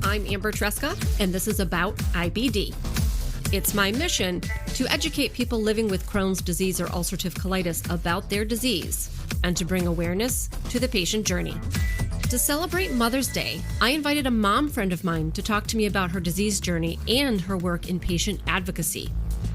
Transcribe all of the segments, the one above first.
I'm Amber Tresca, and this is About IBD. It's my mission to educate people living with Crohn's disease or ulcerative colitis about their disease and to bring awareness to the patient journey. To celebrate Mother's Day, I invited a mom friend of mine to talk to me about her disease journey and her work in patient advocacy.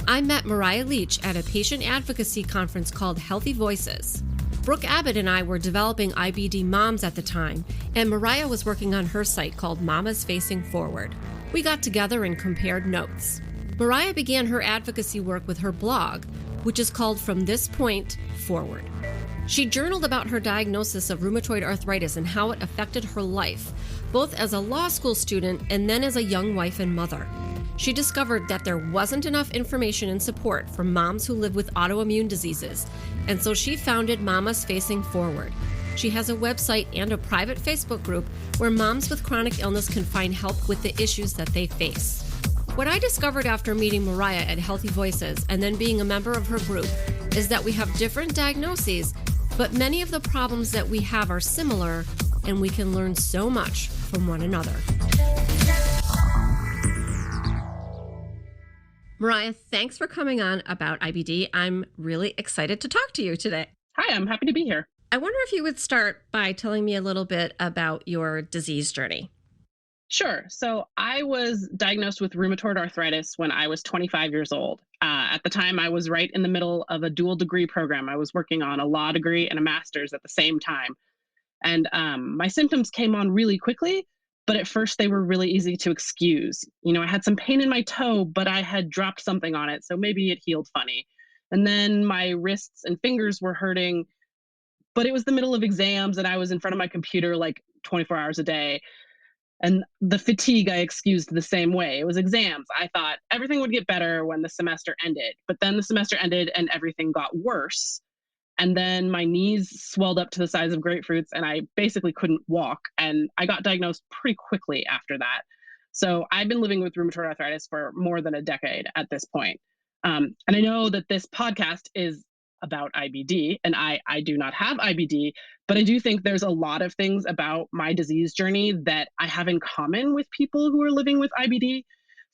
I met Mariah Leach at a patient advocacy conference called Healthy Voices. Brooke Abbott and I were developing IBD moms at the time, and Mariah was working on her site called Mamas Facing Forward. We got together and compared notes. Mariah began her advocacy work with her blog, which is called From This Point Forward. She journaled about her diagnosis of rheumatoid arthritis and how it affected her life, both as a law school student and then as a young wife and mother. She discovered that there wasn't enough information and support for moms who live with autoimmune diseases, and so she founded Mamas Facing Forward. She has a website and a private Facebook group where moms with chronic illness can find help with the issues that they face. What I discovered after meeting Mariah at Healthy Voices and then being a member of her group is that we have different diagnoses, but many of the problems that we have are similar, and we can learn so much from one another. Mariah, thanks for coming on About IBD. I'm really excited to talk to you today. Hi, I'm happy to be here. I wonder if you would start by telling me a little bit about your disease journey. Sure. So I was diagnosed with rheumatoid arthritis when I was 25 years old. At the time, I was right in the middle of a dual degree program. I was working on a law degree and a master's at the same time. And my symptoms came on really quickly, but at first they were really easy to excuse. I had some pain in my toe, but I had dropped something on it, so maybe it healed funny. And then my wrists and fingers were hurting, but it was the middle of exams and I was in front of my computer like 24 hours a day. And the fatigue I excused the same way. It was exams. I thought everything would get better when the semester ended, but then the semester ended and everything got worse. And then my knees swelled up to the size of grapefruits and I basically couldn't walk. And I got diagnosed pretty quickly after that. So I've been living with rheumatoid arthritis for more than a decade at this point. And I know that this podcast is about IBD, and I do not have IBD, but I do think there's a lot of things about my disease journey that I have in common with people who are living with IBD.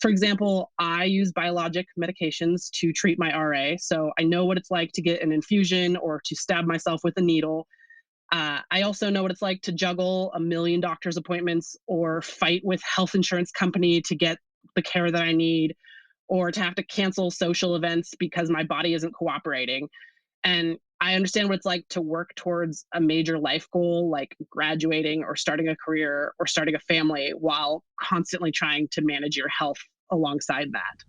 For example, I use biologic medications to treat my RA, so I know what it's like to get an infusion or to stab myself with a needle. I also know what it's like to juggle a million doctor's appointments or fight with health insurance company to get the care that I need, or to have to cancel social events because my body isn't cooperating. And I understand what it's like to work towards a major life goal like graduating or starting a career or starting a family while constantly trying to manage your health alongside that.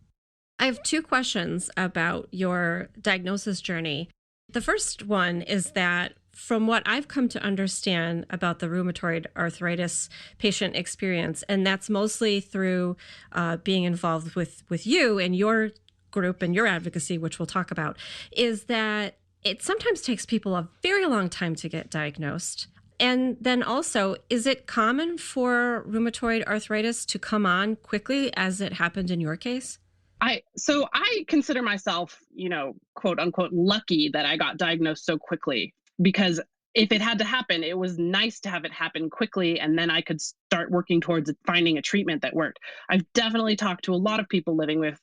I have two questions about your diagnosis journey. The first one is that from what I've come to understand about the rheumatoid arthritis patient experience, and that's mostly through being involved with you and your group and your advocacy, which we'll talk about, is that it sometimes takes people a very long time to get diagnosed. And then also, is it common for rheumatoid arthritis to come on quickly as it happened in your case? So I consider myself, quote unquote, lucky that I got diagnosed so quickly, because if it had to happen, it was nice to have it happen quickly, and then I could start working towards finding a treatment that worked. I've definitely talked to a lot of people living with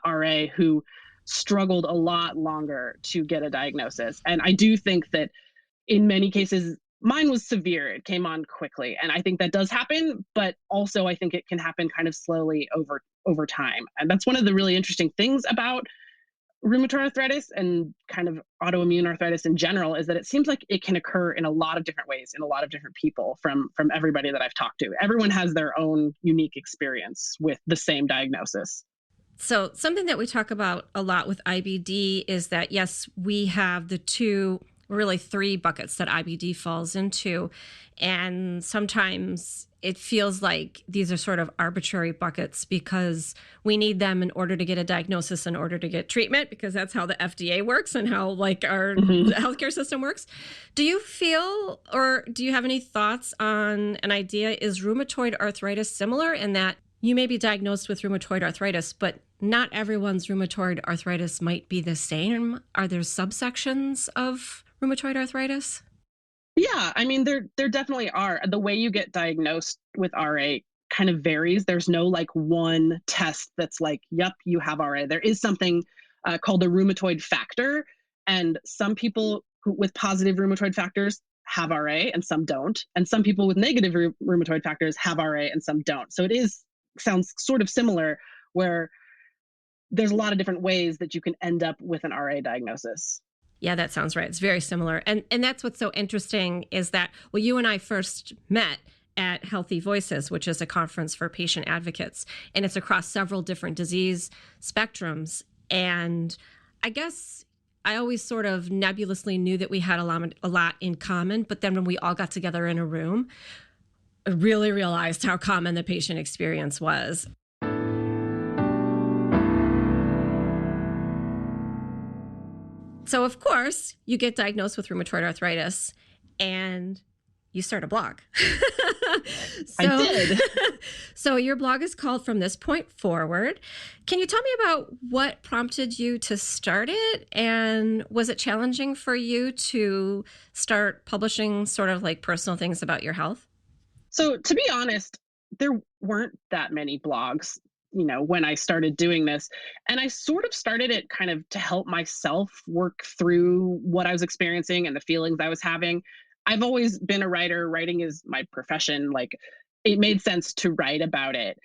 RA who struggled a lot longer to get a diagnosis. And I do think that in many cases, mine was severe. It came on quickly. And I think that does happen, but also I think it can happen kind of slowly over time. And that's one of the really interesting things about rheumatoid arthritis and kind of autoimmune arthritis in general, is that it seems like it can occur in a lot of different ways in a lot of different people from everybody that I've talked to. Everyone has their own unique experience with the same diagnosis. So something that we talk about a lot with IBD is that, yes, we have the two, really three buckets that IBD falls into. And sometimes it feels like these are sort of arbitrary buckets because we need them in order to get a diagnosis, in order to get treatment, because that's how the FDA works and how our healthcare system works. Do you feel, or do you have any thoughts on an idea? Is rheumatoid arthritis similar in that you may be diagnosed with rheumatoid arthritis, but not everyone's rheumatoid arthritis might be the same? Are there subsections of rheumatoid arthritis? Yeah, I mean, there definitely are. The way you get diagnosed with RA kind of varies. There's no like one test that's like, yep, you have RA. There is something called the rheumatoid factor. And some people with positive rheumatoid factors have RA and some don't. And some people with negative rheumatoid factors have RA and some don't. So sounds sort of similar, where there's a lot of different ways that you can end up with an RA diagnosis. Yeah, that sounds right. It's very similar. And that's what's so interesting is that, well, you and I first met at Healthy Voices, which is a conference for patient advocates, and it's across several different disease spectrums. And I guess I always sort of nebulously knew that we had a lot in common, but then when we all got together in a room, I really realized how common the patient experience was. So, of course, you get diagnosed with rheumatoid arthritis and you start a blog. I did. So your blog is called From This Point Forward. Can you tell me about what prompted you to start it? And was it challenging for you to start publishing sort of like personal things about your health? So to be honest, there weren't that many blogs, when I started doing this. And I sort of started it kind of to help myself work through what I was experiencing and the feelings I was having. I've always been a writer. Writing is my profession. Like, it made sense to write about it.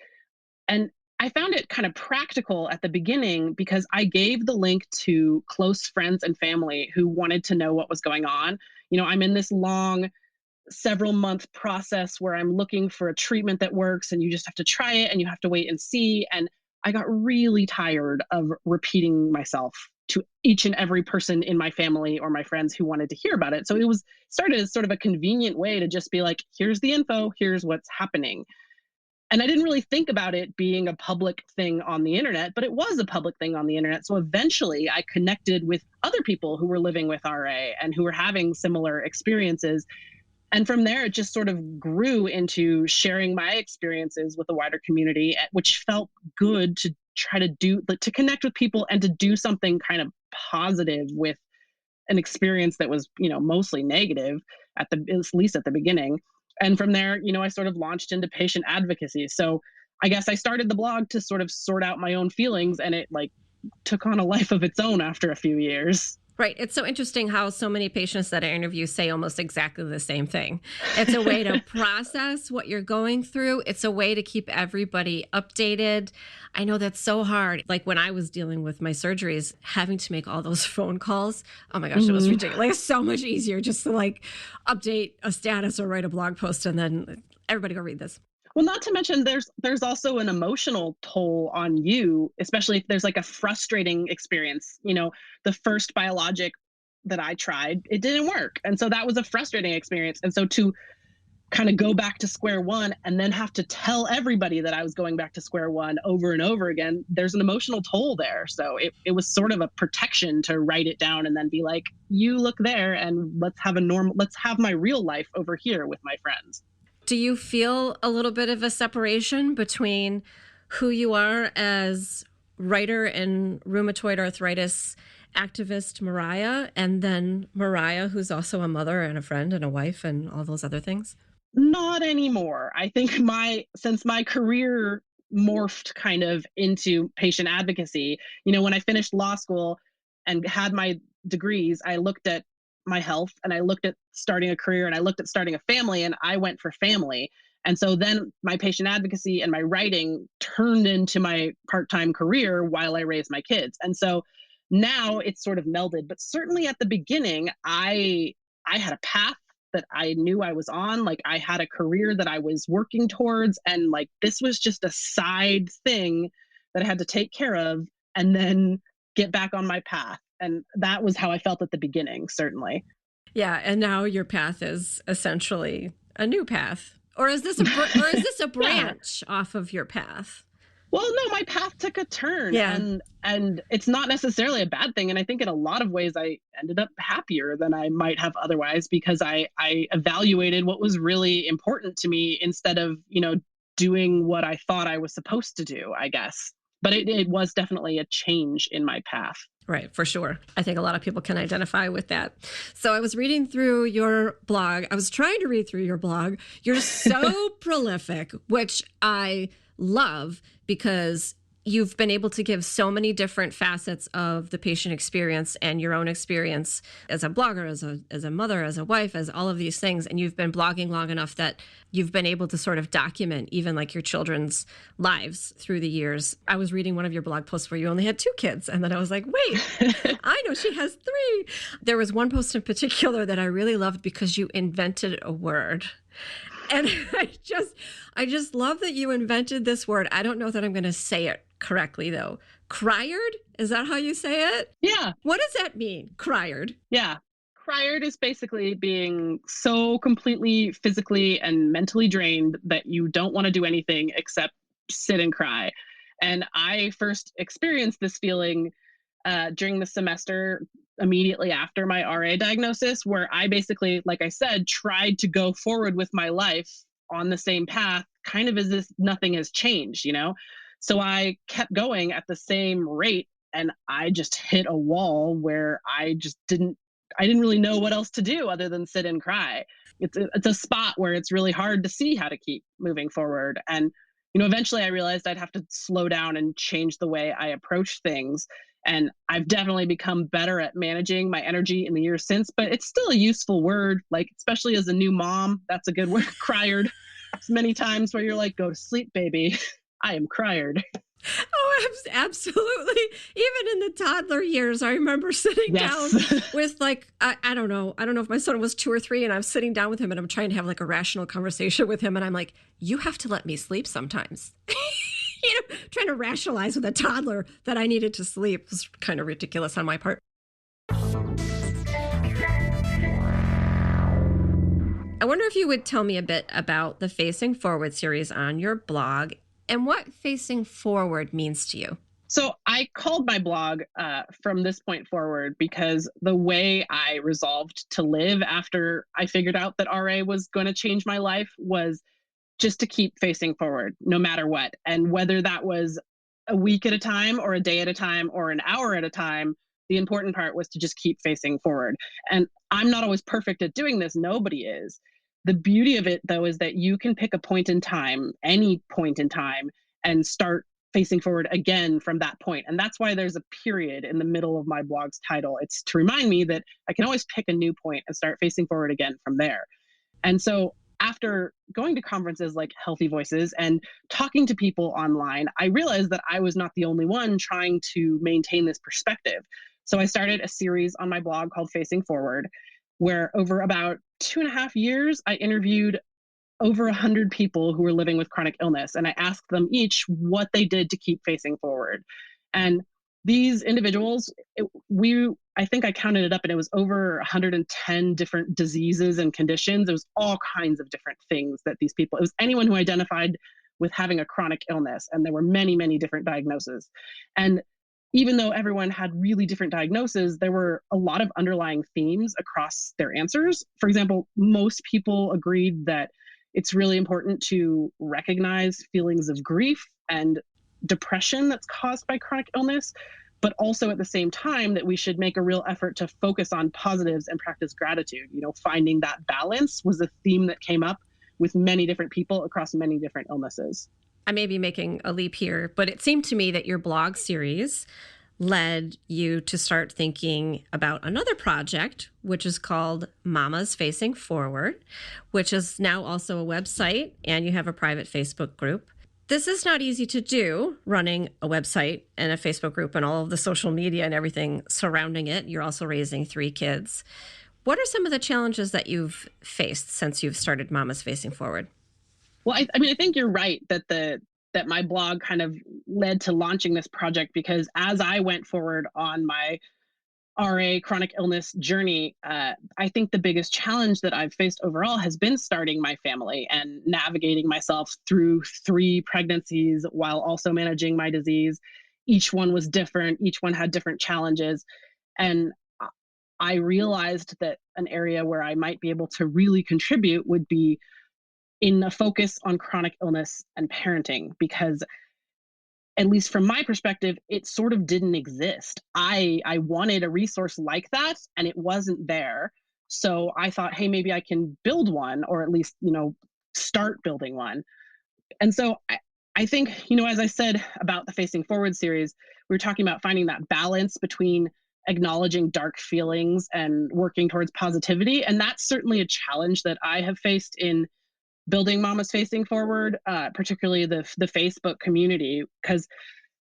And I found it kind of practical at the beginning because I gave the link to close friends and family who wanted to know what was going on. I'm in this long several month process where I'm looking for a treatment that works, and you just have to try it and you have to wait and see. And I got really tired of repeating myself to each and every person in my family or my friends who wanted to hear about it. So it was started as sort of a convenient way to just be like, here's the info, here's what's happening. And I didn't really think about it being a public thing on the internet, but it was a public thing on the internet. So eventually I connected with other people who were living with RA and who were having similar experiences. And from there, it just sort of grew into sharing my experiences with a wider community, which felt good to try to connect with people and to do something kind of positive with an experience that was, mostly negative at least at the beginning. And from there, I sort of launched into patient advocacy. So I guess I started the blog to sort of sort out my own feelings, and it like took on a life of its own after a few years. Right. It's so interesting how so many patients that I interview say almost exactly the same thing. It's a way to process what you're going through. It's a way to keep everybody updated. I know that's so hard. Like when I was dealing with my surgeries, having to make all those phone calls. Oh my gosh, it was ridiculous. It's so much easier just to like update a status or write a blog post and then everybody go read this. Well, not to mention there's also an emotional toll on you, especially if there's like a frustrating experience. The first biologic that I tried, it didn't work. And so that was a frustrating experience. And so to kind of go back to square one and then have to tell everybody that I was going back to square one over and over again, there's an emotional toll there. So it was sort of a protection to write it down and then be like, you look there and let's have my real life over here with my friends. Do you feel a little bit of a separation between who you are as writer and rheumatoid arthritis activist Mariah, and then Mariah, who's also a mother and a friend and a wife and all those other things? Not anymore. I think since my career morphed kind of into patient advocacy, when I finished law school and had my degrees, I looked at my health and I looked at starting a career and I looked at starting a family, and I went for family. And so then my patient advocacy and my writing turned into my part-time career while I raised my kids. And so now it's sort of melded, but certainly at the beginning, I had a path that I knew I was on. Like I had a career that I was working towards, and like this was just a side thing that I had to take care of and then get back on my path. And that was how I felt at the beginning, certainly. Yeah, and now your path is essentially a new path. Or is this a branch off of your path? Well, no, my path took a turn. Yeah. And it's not necessarily a bad thing. And I think in a lot of ways I ended up happier than I might have otherwise, because I evaluated what was really important to me instead of, doing what I thought I was supposed to do, I guess. But it was definitely a change in my path. Right, for sure. I think a lot of people can identify with that. So I was reading through your blog. I was trying to read through your blog. You're so prolific, which I love because you've been able to give so many different facets of the patient experience and your own experience as a blogger, as a mother, as a wife, as all of these things. And you've been blogging long enough that you've been able to sort of document even like your children's lives through the years. I was reading one of your blog posts where you only had 2 kids. And then I was like, wait, I know she has 3. There was one post in particular that I really loved because you invented a word. And I just love that you invented this word. I don't know that I'm going to say it correctly, though. Criard? Is that how you say it? Yeah. What does that mean, criard? Yeah. Criard is basically being so completely physically and mentally drained that you don't want to do anything except sit and cry. And I first experienced this feeling during the semester immediately after my RA diagnosis, where I basically, like I said, tried to go forward with my life on the same path, kind of as if nothing has changed, you know? So I kept going at the same rate, and I just hit a wall where I didn't really know what else to do other than sit and cry. It's a spot where it's really hard to see how to keep moving forward. And, eventually I realized I'd have to slow down and change the way I approach things. And I've definitely become better at managing my energy in the years since, but it's still a useful word, like, especially as a new mom, that's a good word, criard. There's many times where you're like, go to sleep, baby. I am criard. Oh, absolutely. Even in the toddler years, I remember sitting down with I don't know if my son was 2 or 3 and I'm sitting down with him and I'm trying to have like a rational conversation with him. And I'm like, you have to let me sleep sometimes. Trying to rationalize with a toddler that I needed to sleep was kind of ridiculous on my part. I wonder if you would tell me a bit about the Facing Forward series on your blog and what Facing Forward means to you. So I called my blog from this point forward because the way I resolved to live after I figured out that RA was going to change my life was just to keep facing forward no matter what. And whether that was a week at a time or a day at a time or an hour at a time, the important part was to just keep facing forward. And I'm not always perfect at doing this. Nobody is. The beauty of it, though, is that you can pick a point in time, any point in time, and start facing forward again from that point. And that's why there's a period in the middle of my blog's title. It's to remind me that I can always pick a new point and start facing forward again from there. And so after going to conferences like Healthy Voices and talking to people online, I realized that I was not the only one trying to maintain this perspective. So I started a series on my blog called Facing Forward, where over about 2.5 years, I interviewed over 100 people who were living with chronic illness. And I asked them each what they did to keep facing forward. And these individuals, I think I counted it up and it was over 110 different diseases and conditions. It was all kinds of different things that these people, it was anyone who identified with having a chronic illness. And there were many, many different diagnoses. And even though everyone had really different diagnoses, there were a lot of underlying themes across their answers. For example, most people agreed that it's really important to recognize feelings of grief and depression that's caused by chronic illness, but also at the same time that we should make a real effort to focus on positives and practice gratitude. Finding that balance was a theme that came up with many different people across many different illnesses. I may be making a leap here, but it seemed to me that your blog series led you to start thinking about another project, which is called Mamas Facing Forward, which is now also a website, and you have a private Facebook group. This is not easy to do, running a website and a Facebook group and all of the social media and everything surrounding it. You're also raising 3 kids. What are some of the challenges that you've faced since you've started Mamas Facing Forward? Well, I think you're right that my blog kind of led to launching this project, because as I went forward on my RA chronic illness journey, I think the biggest challenge that I've faced overall has been starting my family and navigating myself through 3 pregnancies while also managing my disease. Each one was different. Each one had different challenges. And I realized that an area where I might be able to really contribute would be in a focus on chronic illness and parenting, because at least from my perspective, it sort of didn't exist. I wanted a resource like that, and it wasn't there. So I thought, hey, maybe I can build one, or at least, start building one. And so I think, as I said about the Facing Forward series, we were talking about finding that balance between acknowledging dark feelings and working towards positivity. And that's certainly a challenge that I have faced in building Mamas Facing Forward, particularly the Facebook community, because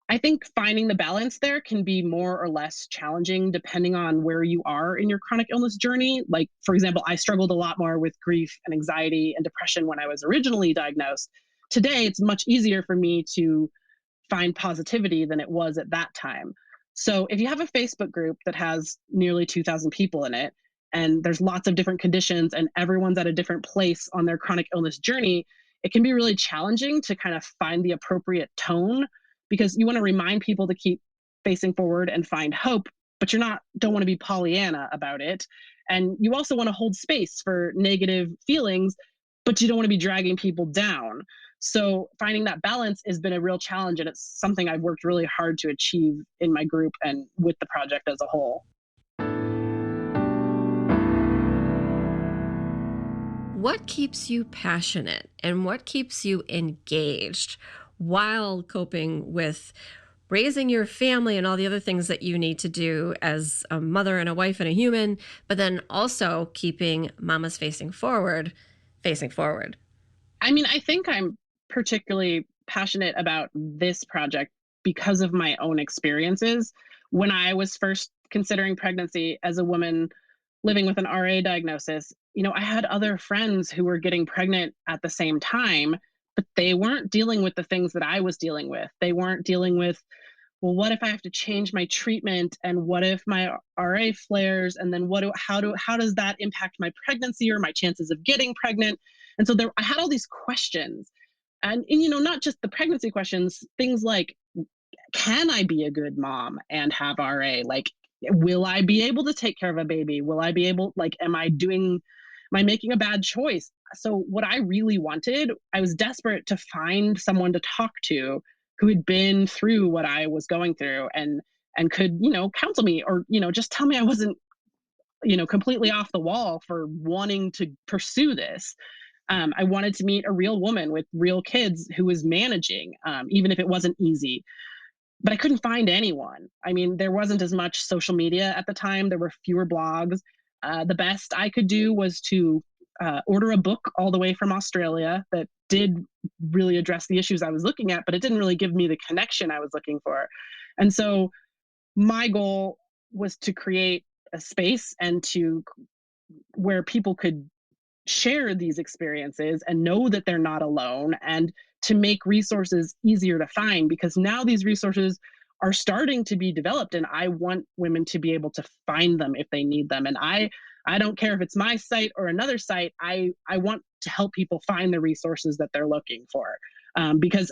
I think finding the balance there can be more or less challenging depending on where you are in your chronic illness journey. Like, for example, I struggled a lot more with grief and anxiety and depression when I was originally diagnosed. Today, it's much easier for me to find positivity than it was at that time. So if you have a Facebook group that has nearly 2,000 people in it, and there's lots of different conditions and everyone's at a different place on their chronic illness journey, it can be really challenging to kind of find the appropriate tone, because you want to remind people to keep facing forward and find hope, but don't want to be Pollyanna about it. And you also want to hold space for negative feelings, but you don't want to be dragging people down. So finding that balance has been a real challenge, and it's something I've worked really hard to achieve in my group and with the project as a whole. What keeps you passionate and what keeps you engaged while coping with raising your family and all the other things that you need to do as a mother and a wife and a human, but then also keeping Mamas Facing Forward facing forward? I mean, I think I'm particularly passionate about this project because of my own experiences. When I was first considering pregnancy as a woman living with an RA diagnosis, I had other friends who were getting pregnant at the same time, but they weren't dealing with the things that I was dealing with. They weren't dealing with, well, what if I have to change my treatment, and what if my RA flares, and then how does that impact my pregnancy or my chances of getting pregnant? And so I had all these questions, and not just the pregnancy questions, things like, can I be a good mom and have RA? Like, will I be able to take care of a baby? Will I be able, like, am I making a bad choice? So what I really wanted, I was desperate to find someone to talk to who had been through what I was going through, and could, counsel me, or, just tell me I wasn't, completely off the wall for wanting to pursue this. I wanted to meet a real woman with real kids who was managing, even if it wasn't easy. But I couldn't find anyone. I mean, there wasn't as much social media at the time. There were fewer blogs. The best I could do was to order a book all the way from Australia that did really address the issues I was looking at, but it didn't really give me the connection I was looking for. And so my goal was to create a space and to where people could share these experiences and know that they're not alone, and to make resources easier to find, because now these resources are starting to be developed, and I want women to be able to find them if they need them. And I don't care if it's my site or another site. I want to help people find the resources that they're looking for, because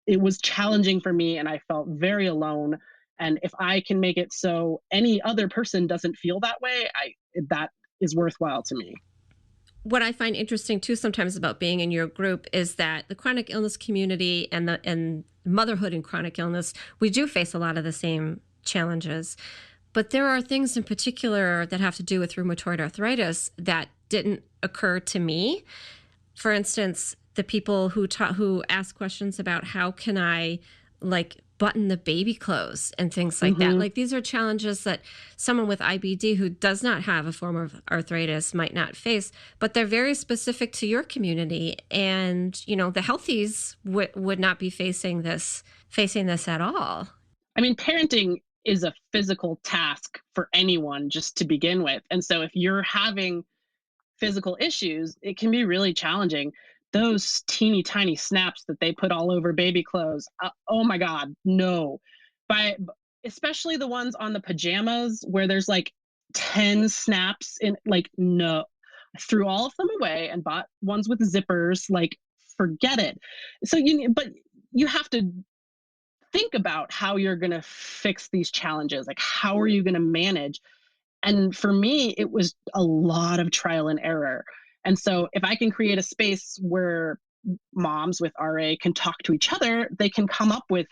it was challenging for me and I felt very alone. And if I can make it so any other person doesn't feel that way, that is worthwhile to me. What I find interesting too sometimes about being in your group is that the chronic illness community and motherhood and chronic illness, we do face a lot of the same challenges. But there are things in particular that have to do with rheumatoid arthritis that didn't occur to me. For instance, the people who ask questions about how can I button the baby clothes and things like that. Like, these are challenges that someone with IBD who does not have a form of arthritis might not face, but they're very specific to your community. And, the healthies would not be facing this at all. I mean, parenting is a physical task for anyone just to begin with. And so if you're having physical issues, it can be really challenging. Those teeny tiny snaps that they put all over baby clothes, oh my God, no. Especially the ones on the pajamas where there's like 10 snaps in, like, no. I threw all of them away and bought ones with zippers. Like, forget it. So but you have to think about how you're going to fix these challenges. Like, how are you going to manage? And for me, it was a lot of trial and error. And so if I can create a space where moms with RA can talk to each other, they can come up with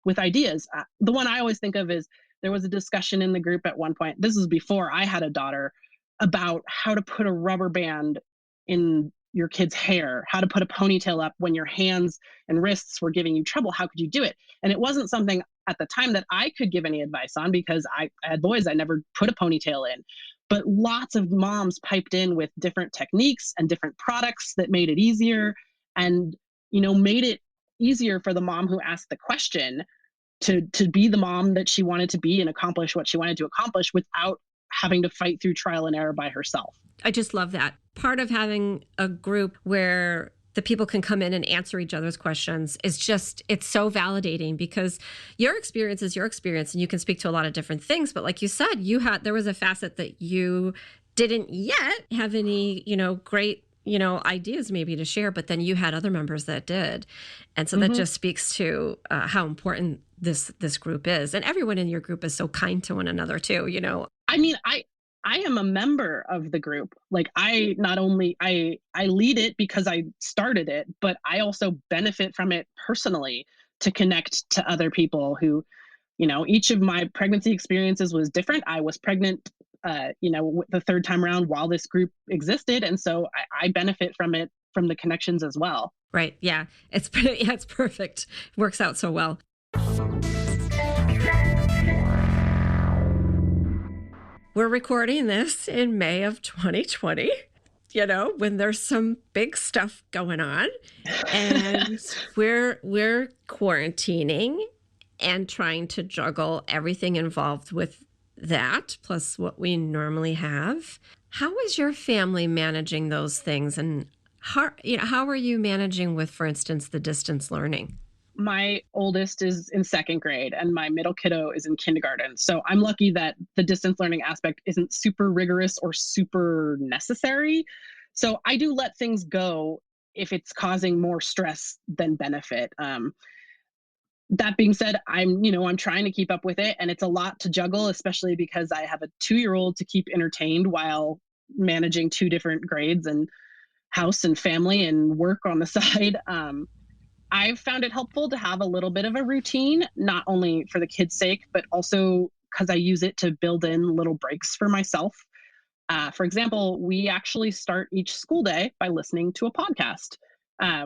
with ideas. The one I always think of is there was a discussion in the group at one point. This was before I had a daughter, about how to put a rubber band in your kid's hair, how to put a ponytail up when your hands and wrists were giving you trouble. How could you do it? And it wasn't something at the time that I could give any advice on because I had boys. I never put a ponytail in. But lots of moms piped in with different techniques and different products that made it easier and, made it easier for the mom who asked the question to be the mom that she wanted to be and accomplish what she wanted to accomplish without having to fight through trial and error by herself. I just love that. Part of having a group where the people can come in and answer each other's questions is just, it's so validating because your experience is your experience and you can speak to a lot of different things. But like you said, there was a facet that you didn't yet have any, great, ideas maybe to share, but then you had other members that did. And so that just speaks to how important this group is. And everyone in your group is so kind to one another too, I mean, I am a member of the group. Like I not only I lead it because I started it, but I also benefit from it personally to connect to other people who, each of my pregnancy experiences was different. I was pregnant, the third time around while this group existed. And so I benefit from it, from the connections as well. Right. Yeah. It's perfect. Works out so well. We're recording this in May of 2020, when there's some big stuff going on and we're quarantining and trying to juggle everything involved with that, plus what we normally have. How is your family managing those things? And how are you managing with, for instance, the distance learning? My oldest is in second grade and my middle kiddo is in kindergarten. So I'm lucky that the distance learning aspect isn't super rigorous or super necessary. So I do let things go if it's causing more stress than benefit. That being said, I'm trying to keep up with it and it's a lot to juggle, especially because I have a 2-year-old to keep entertained while managing 2 different grades and house and family and work on the side. I've found it helpful to have a little bit of a routine, not only for the kids' sake, but also because I use it to build in little breaks for myself. For example, we actually start each school day by listening to a podcast.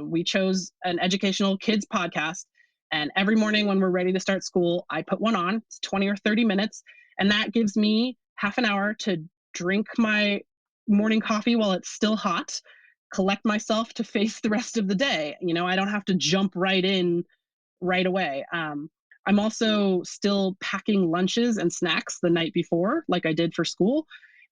We chose an educational kids podcast. And every morning when we're ready to start school, I put one on. It's 20 or 30 minutes. And that gives me half an hour to drink my morning coffee while it's still hot, collect myself to face the rest of the day. I don't have to jump right in right away. I'm also still packing lunches and snacks the night before, like I did for school.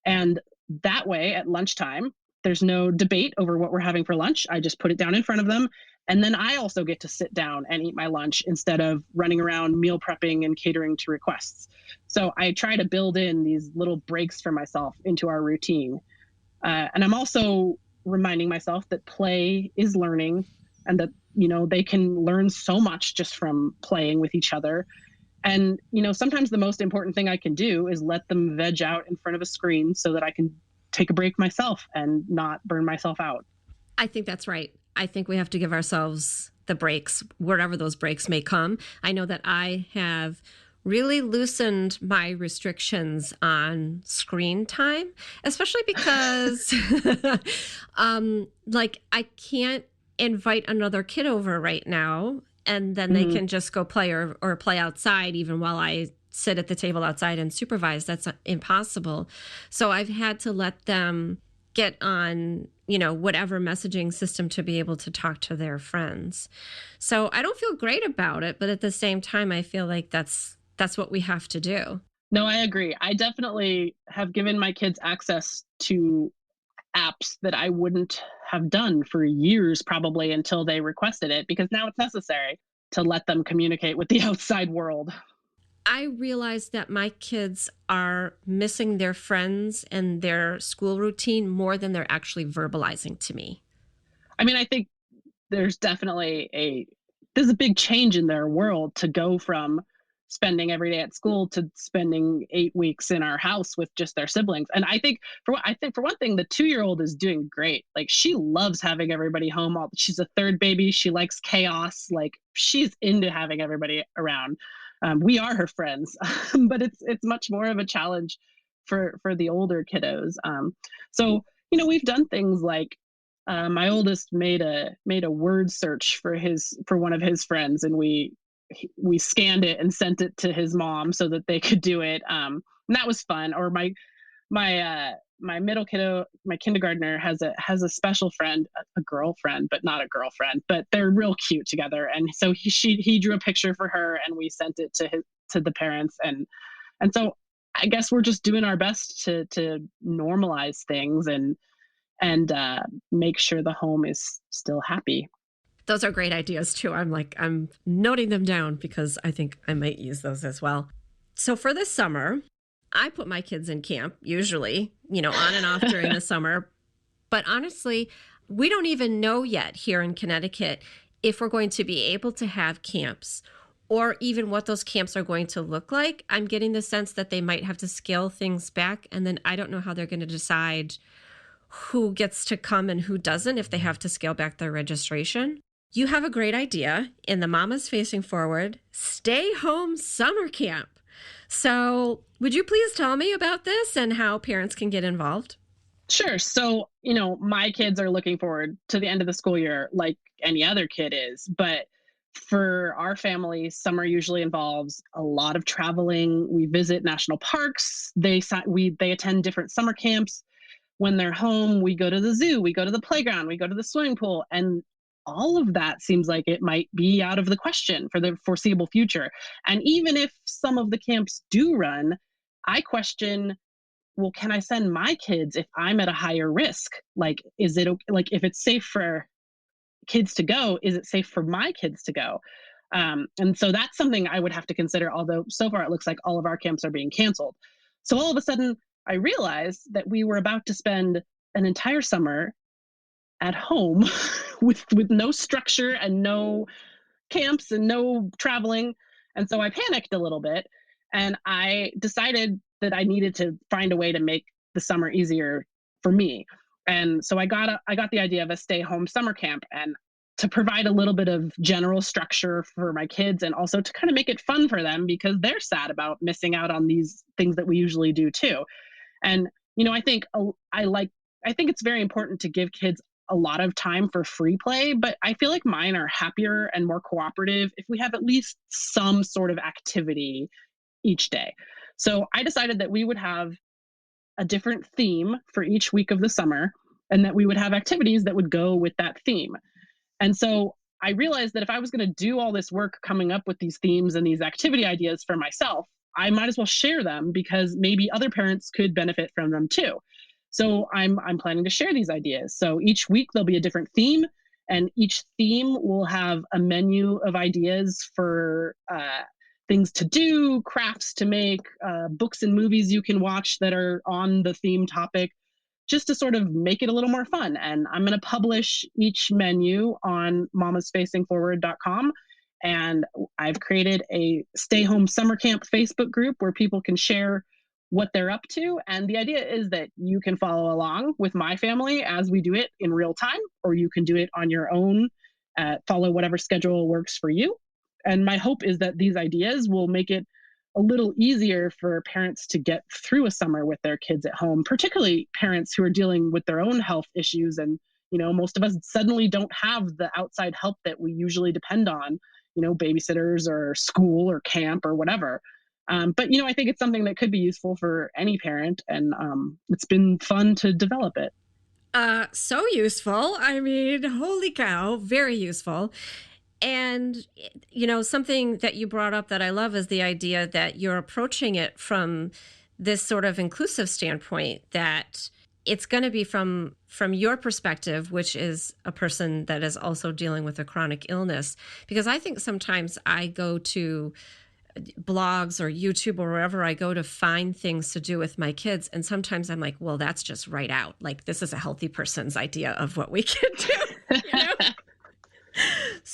And that way at lunchtime, there's no debate over what we're having for lunch. I just put it down in front of them. And then I also get to sit down and eat my lunch instead of running around meal prepping and catering to requests. So I try to build in these little breaks for myself into our routine. And I'm also reminding myself that play is learning and that, they can learn so much just from playing with each other. And, sometimes the most important thing I can do is let them veg out in front of a screen so that I can take a break myself and not burn myself out. I think that's right. I think we have to give ourselves the breaks, wherever those breaks may come. I know that I have really loosened my restrictions on screen time, especially because I can't invite another kid over right now and then they can just go play or play outside even while I sit at the table outside and supervise. That's impossible. So I've had to let them get on, whatever messaging system to be able to talk to their friends. So I don't feel great about it, but at the same time, I feel like that's what we have to do. No, I agree. I definitely have given my kids access to apps that I wouldn't have done for years, probably until they requested it, because now it's necessary to let them communicate with the outside world. I realized that my kids are missing their friends and their school routine more than they're actually verbalizing to me. I mean, I think there's definitely there's a big change in their world to go from spending every day at school to spending 8 weeks in our house with just their siblings. And I think for one thing, the 2-year-old is doing great. Like she loves having everybody home. She's a third baby. She likes chaos. Like she's into having everybody around. We are her friends, but it's much more of a challenge for the older kiddos. So we've done things like my oldest made a word search for one of his friends, and we scanned it and sent it to his mom so that they could do it. And that was fun. Or my middle kiddo, my kindergartner has a special friend, a girlfriend, but not a girlfriend, but they're real cute together. And so he drew a picture for her, and we sent it to the parents. And so I guess we're just doing our best to normalize things and make sure the home is still happy. Those are great ideas too. I'm noting them down because I think I might use those as well. So for this summer, I put my kids in camp, usually, on and off during the summer. But honestly, we don't even know yet here in Connecticut if we're going to be able to have camps or even what those camps are going to look like. I'm getting the sense that they might have to scale things back. And then I don't know how they're going to decide who gets to come and who doesn't if they have to scale back their registration. You have a great idea in the Mamas Facing Forward Stay Home Summer Camp. So would you please tell me about this and how parents can get involved? Sure. So, my kids are looking forward to the end of the school year like any other kid is. But for our family, summer usually involves a lot of traveling. We visit national parks. They attend different summer camps. When they're home, we go to the zoo, we go to the playground, we go to the swimming pool, and all of that seems like it might be out of the question for the foreseeable future. And even if some of the camps do run, I question, well, can I send my kids if I'm at a higher risk? Like, is it like if it's safe for kids to go, is it safe for my kids to go? And so that's something I would have to consider, although so far it looks like all of our camps are being canceled. So all of a sudden, I realized that we were about to spend an entire summer at home with no structure and no camps and no traveling. And so I panicked a little bit, and I decided that I needed to find a way to make the summer easier for me. And so I got the idea of a stay home summer camp, and to provide a little bit of general structure for my kids, and also to kind of make it fun for them because they're sad about missing out on these things that we usually do too. And I think it's very important to give kids a lot of time for free play, but I feel like mine are happier and more cooperative if we have at least some sort of activity each day. So I decided that we would have a different theme for each week of the summer, and that we would have activities that would go with that theme. And so I realized that if I was going to do all this work coming up with these themes and these activity ideas for myself, I might as well share them because maybe other parents could benefit from them too. So I'm planning to share these ideas. So each week there'll be a different theme, and each theme will have a menu of ideas for things to do, crafts to make, books and movies you can watch that are on the theme topic, just to sort of make it a little more fun. And I'm going to publish each menu on mamasfacingforward.com. And I've created a Stay Home Summer Camp Facebook group where people can share what they're up to. And the idea is that you can follow along with my family as we do it in real time, or you can do it on your own, follow whatever schedule works for you. And my hope is that these ideas will make it a little easier for parents to get through a summer with their kids at home, particularly parents who are dealing with their own health issues. And, most of us suddenly don't have the outside help that we usually depend on, babysitters or school or camp or whatever. But, I think it's something that could be useful for any parent, and it's been fun to develop it. So useful. I mean, holy cow, very useful. And, something that you brought up that I love is the idea that you're approaching it from this sort of inclusive standpoint, that it's going to be from your perspective, which is a person that is also dealing with a chronic illness. Because I think sometimes I go to blogs or YouTube or wherever I go to find things to do with my kids. And sometimes I'm like, well, that's just right out. Like, this is a healthy person's idea of what we can do.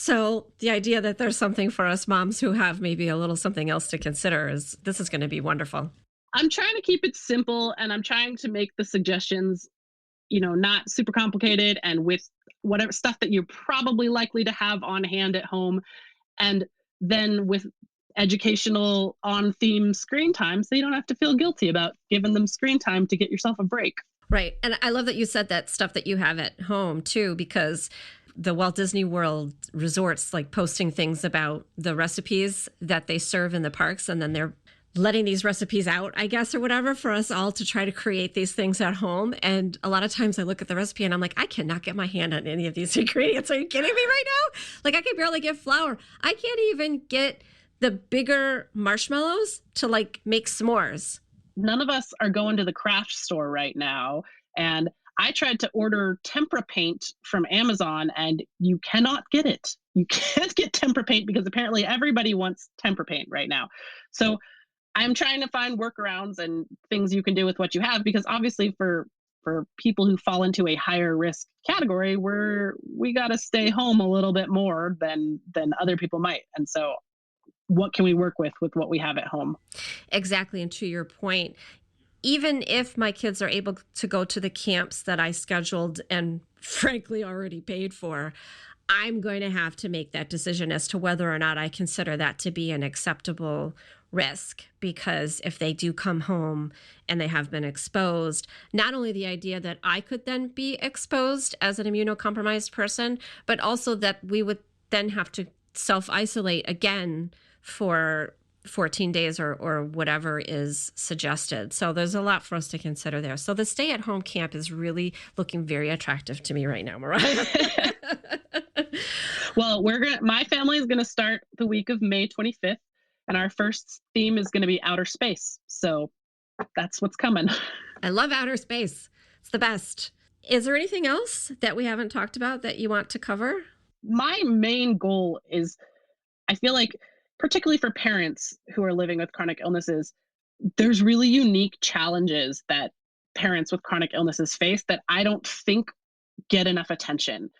So the idea that there's something for us moms who have maybe a little something else to consider this is going to be wonderful. I'm trying to keep it simple, and I'm trying to make the suggestions, not super complicated, and with whatever stuff that you're probably likely to have on hand at home. And then with educational on theme screen time, so you don't have to feel guilty about giving them screen time to get yourself a break. Right. And I love that you said that stuff that you have at home too, because the Walt Disney World resorts like posting things about the recipes that they serve in the parks, and then they're letting these recipes out, I guess, or whatever, for us all to try to create these things at home. And a lot of times I look at the recipe and I'm like, I cannot get my hand on any of these ingredients. Are you kidding me right now? Like, I can barely get flour. I can't even get the bigger marshmallows to like make s'mores. None of us are going to the craft store right now. And I tried to order tempera paint from Amazon, and you cannot get it. You can't get tempera paint because apparently everybody wants tempera paint right now. So I'm trying to find workarounds and things you can do with what you have, because obviously for people who fall into a higher risk category, we got to stay home a little bit more than other people might. And so what can we work with what we have at home? Exactly. And to your point, even if my kids are able to go to the camps that I scheduled and frankly already paid for, I'm going to have to make that decision as to whether or not I consider that to be an acceptable risk. Because if they do come home and they have been exposed, not only the idea that I could then be exposed as an immunocompromised person, but also that we would then have to self-isolate again for 14 days or whatever is suggested. So there's a lot for us to consider there. So the stay-at-home camp is really looking very attractive to me right now, Mariah. Well, my family is going to start the week of May 25th, and our first theme is going to be outer space. So that's what's coming. I love outer space. It's the best. Is there anything else that we haven't talked about that you want to cover? My main goal is, I feel like, particularly for parents who are living with chronic illnesses, there's really unique challenges that parents with chronic illnesses face that I don't think get enough attention.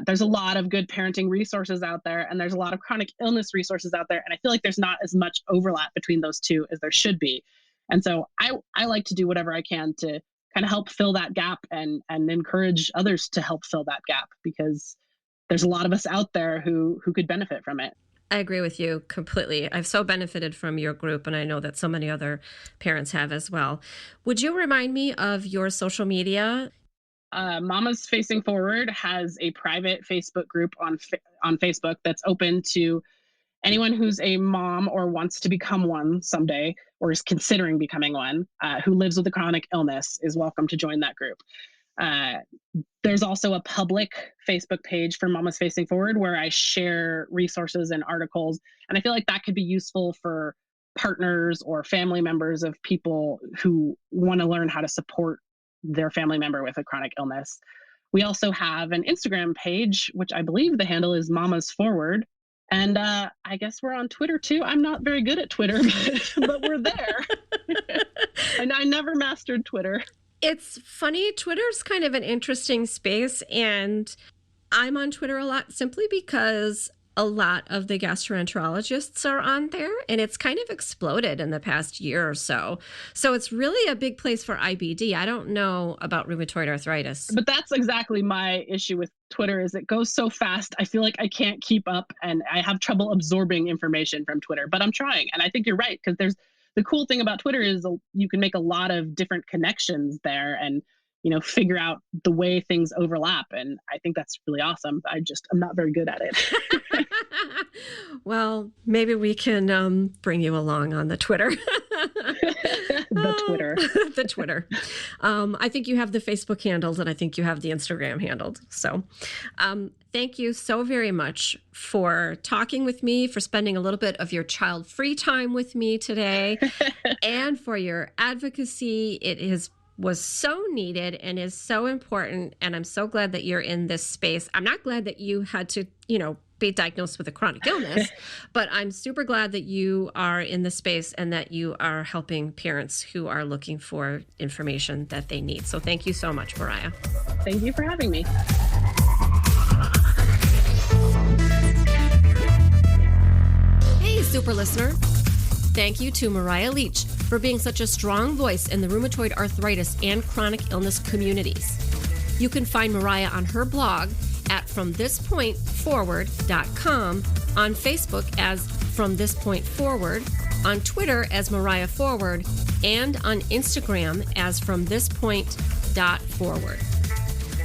There's a lot of good parenting resources out there, and there's a lot of chronic illness resources out there. And I feel like there's not as much overlap between those two as there should be. And so I like to do whatever I can to kind of help fill that gap and encourage others to help fill that gap, because there's a lot of us out there who could benefit from it. I agree with you completely. I've so benefited from your group, and I know that so many other parents have as well. Would you remind me of your social media? Mamas Facing Forward has a private Facebook group on Facebook that's open to anyone who's a mom or wants to become one someday, or is considering becoming one, who lives with a chronic illness, is welcome to join that group. There's also a public Facebook page for Mamas Facing Forward where I share resources and articles. And I feel like that could be useful for partners or family members of people who want to learn how to support their family member with a chronic illness. We also have an Instagram page, which I believe the handle is Mamas Forward. And I guess we're on Twitter too. I'm not very good at Twitter, but we're there. And I never mastered Twitter. It's funny. Twitter's kind of an interesting space, and I'm on Twitter a lot simply because a lot of the gastroenterologists are on there, and it's kind of exploded in the past year or so. So it's really a big place for IBD. I don't know about rheumatoid arthritis. But that's exactly my issue with Twitter, is it goes so fast. I feel like I can't keep up, and I have trouble absorbing information from Twitter, but I'm trying. And I think you're right, because the cool thing about Twitter is you can make a lot of different connections there and, figure out the way things overlap. And I think that's really awesome. I'm not very good at it. Well, maybe we can bring you along on the Twitter. The Twitter. The Twitter. I think you have the Facebook handled, and I think you have the Instagram handled. So thank you so very much for talking with me, for spending a little bit of your child-free time with me today, and for your advocacy. It was so needed and is so important, and I'm so glad that you're in this space. I'm not glad that you had to, be diagnosed with a chronic illness, but I'm super glad that you are in the space and that you are helping parents who are looking for information that they need. So thank you so much, Mariah. Thank you for having me. super listener. Thank you to Mariah Leach for being such a strong voice in the rheumatoid arthritis and chronic illness communities. You can find Mariah on her blog at fromthispointforward.com, on Facebook as From This Point Forward, on Twitter as Mariah Forward, and on Instagram as FromThisPoint.Forward.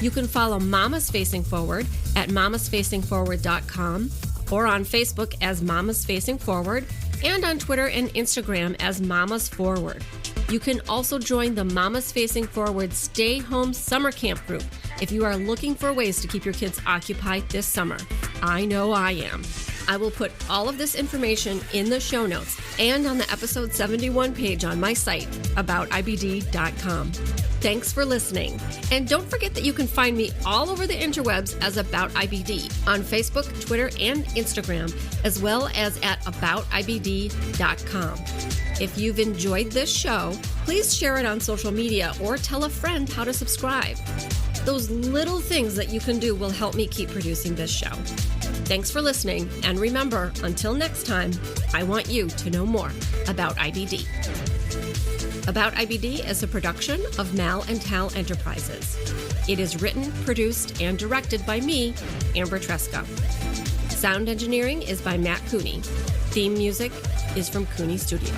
You can follow Mamas Facing Forward at mamasfacingforward.com, or on Facebook as Mamas Facing Forward, and on Twitter and Instagram as Mamas Forward. You can also join the Mamas Facing Forward Stay Home Summer Camp group if you are looking for ways to keep your kids occupied this summer. I know I am. I will put all of this information in the show notes and on the episode 71 page on my site, aboutibd.com. Thanks for listening. And don't forget that you can find me all over the interwebs as About IBD on Facebook, Twitter, and Instagram, as well as at aboutibd.com. If you've enjoyed this show, please share it on social media or tell a friend how to subscribe. Those little things that you can do will help me keep producing this show. Thanks for listening, and remember, until next time, I want you to know more about IBD. About IBD is a production of Mal and Tal Enterprises. It is written, produced, and directed by me, Amber Tresca. Sound engineering is by Matt Cooney. Theme music is from Cooney Studio.